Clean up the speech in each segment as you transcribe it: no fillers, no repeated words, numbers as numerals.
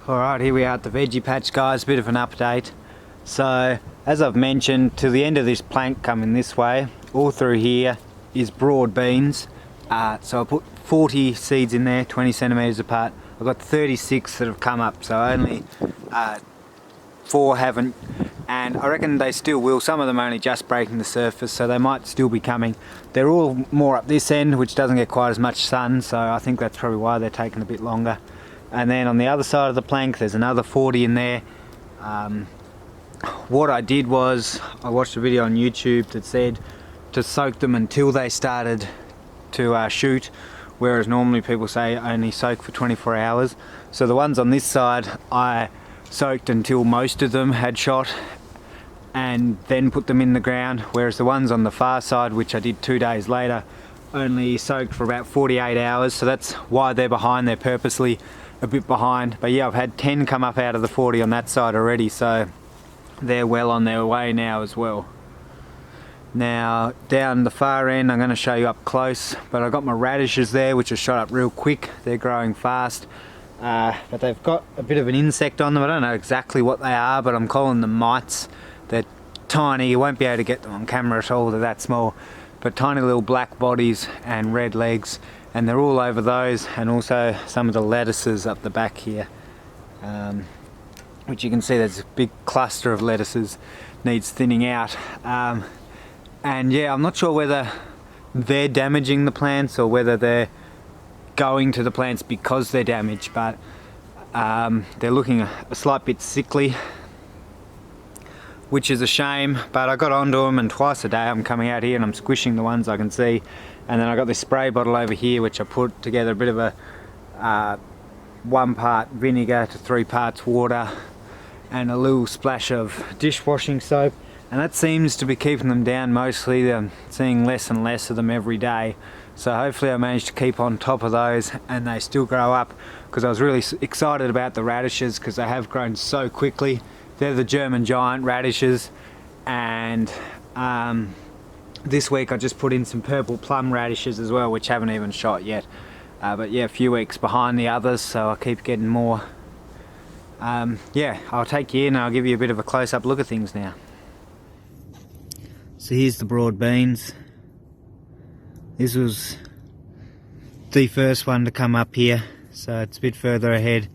Alright, here we are at the veggie patch, guys. Bit of an update. So as I've mentioned, to the end of this plank coming this way, all through here is broad beans. So I put 40 seeds in there, 20 centimeters apart. I've got 36 that have come up, so only 4 haven't, and I reckon they still will. Some of them are only just breaking the surface, so they might still be coming. They're all more up this end, which doesn't get quite as much sun, so I think that's probably why they're taking a bit longer. And then on the other side of the plank there's another 40 in there. What I did was I watched a video on YouTube that said to soak them until they started to shoot, whereas normally people say only soak for 24 hours. So the ones on this side I soaked until most of them had shot and then put them in the ground, whereas the ones on the far side, which I did 2 days later, only soaked for about 48 hours. So that's why they're behind. They're purposely a bit behind. But yeah, I've had 10 come up out of the 40 on that side already, so they're well on their way now as well. Now down the far end I'm going to show you up close, but I've got my radishes there which are shot up real quick. They're growing fast, but they've got a bit of an insect on them. I don't know exactly what they are, but I'm calling them mites. They're tiny, you won't be able to get them on camera at all, they're that small, but tiny little black bodies and red legs, and they're all over those, and also some of the lettuces up the back here, which you can see there's a big cluster of lettuces, needs thinning out. And yeah, I'm not sure whether they're damaging the plants or whether they're going to the plants because they're damaged, but they're looking a slight bit sickly, which is a shame. But I got onto them, and twice a day I'm coming out here and I'm squishing the ones I can see. And then I got this spray bottle over here which I put together a bit of a 1 part vinegar to 3 parts water and a little splash of dishwashing soap, and that seems to be keeping them down mostly. I'm seeing less and less of them every day, so hopefully I managed to keep on top of those and they still grow up, because I was really excited about the radishes because they have grown so quickly. They're the German giant radishes, and this week I just put in some purple plum radishes as well, which haven't even shot yet. But yeah, a few weeks behind the others, so I'll keep getting more. Yeah, I'll take you in and I'll give you a bit of a close-up look at things now. So here's the broad beans. This was the first one to come up here, so it's a bit further ahead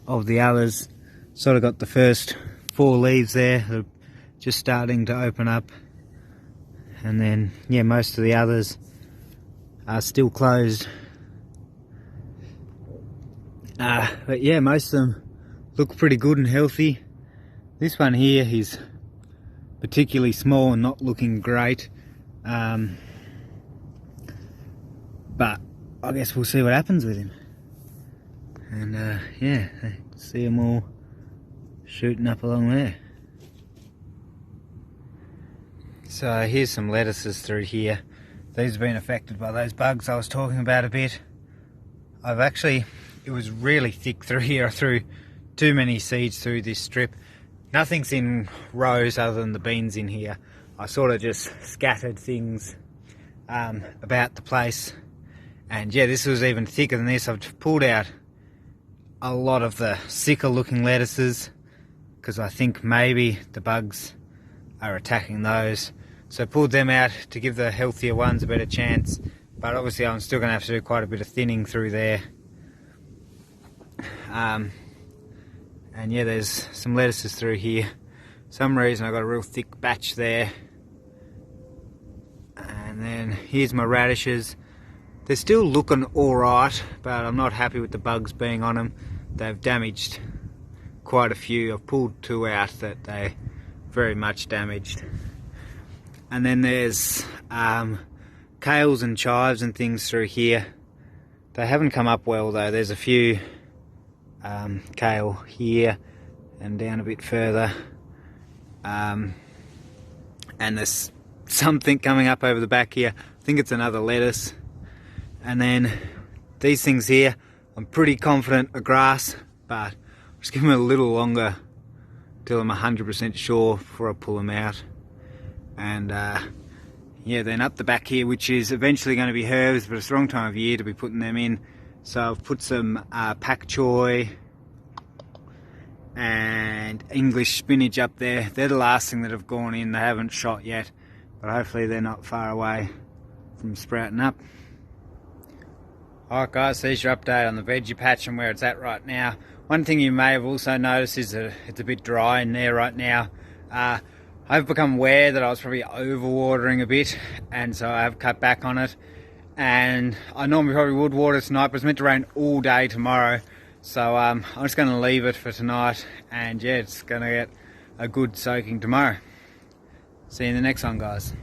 of the others. Sort of got the first 4 leaves there, they're just starting to open up. And then, yeah, most of the others are still closed. But yeah, most of them look pretty good and healthy. This one here is particularly small and not looking great. But I guess we'll see what happens with him. And yeah, see them all shooting up along there. So here's some lettuces through here. These have been affected by those bugs I was talking about a bit. It was really thick through here. I threw too many seeds through this strip. Nothing's in rows other than the beans in here. I sort of just scattered things about the place. And yeah, this was even thicker than this. I've pulled out a lot of the sicker looking lettuces because I think maybe the bugs are attacking those. So I pulled them out to give the healthier ones a better chance. But obviously I'm still going to have to do quite a bit of thinning through there. And yeah, there's some lettuces through here. For some reason I got a real thick batch there. And then here's my radishes. They're still looking alright, but I'm not happy with the bugs being on them. They've damaged quite a few. I've pulled 2 out that they're very much damaged. And then there's kales and chives and things through here. They haven't come up well though. There's a few kale here and down a bit further, and there's something coming up over the back here. I think it's another lettuce. And then these things here, I'm pretty confident are grass, but I'll just give them a little longer till I'm 100% sure before I pull them out. And yeah, then up the back here, which is eventually going to be herbs, but it's the wrong time of year to be putting them in. So I've put some pak choy, and English spinach up there. They're the last thing that have gone in. They haven't shot yet, but hopefully they're not far away from sprouting up. Alright guys, so there's your update on the veggie patch and where it's at right now. One thing you may have also noticed is that it's a bit dry in there right now. I've become aware that I was probably overwatering a bit, and so I have cut back on it. And I normally probably would water tonight, but it's meant to rain all day tomorrow. So I'm just going to leave it for tonight, and yeah, it's going to get a good soaking tomorrow. See you in the next one, guys.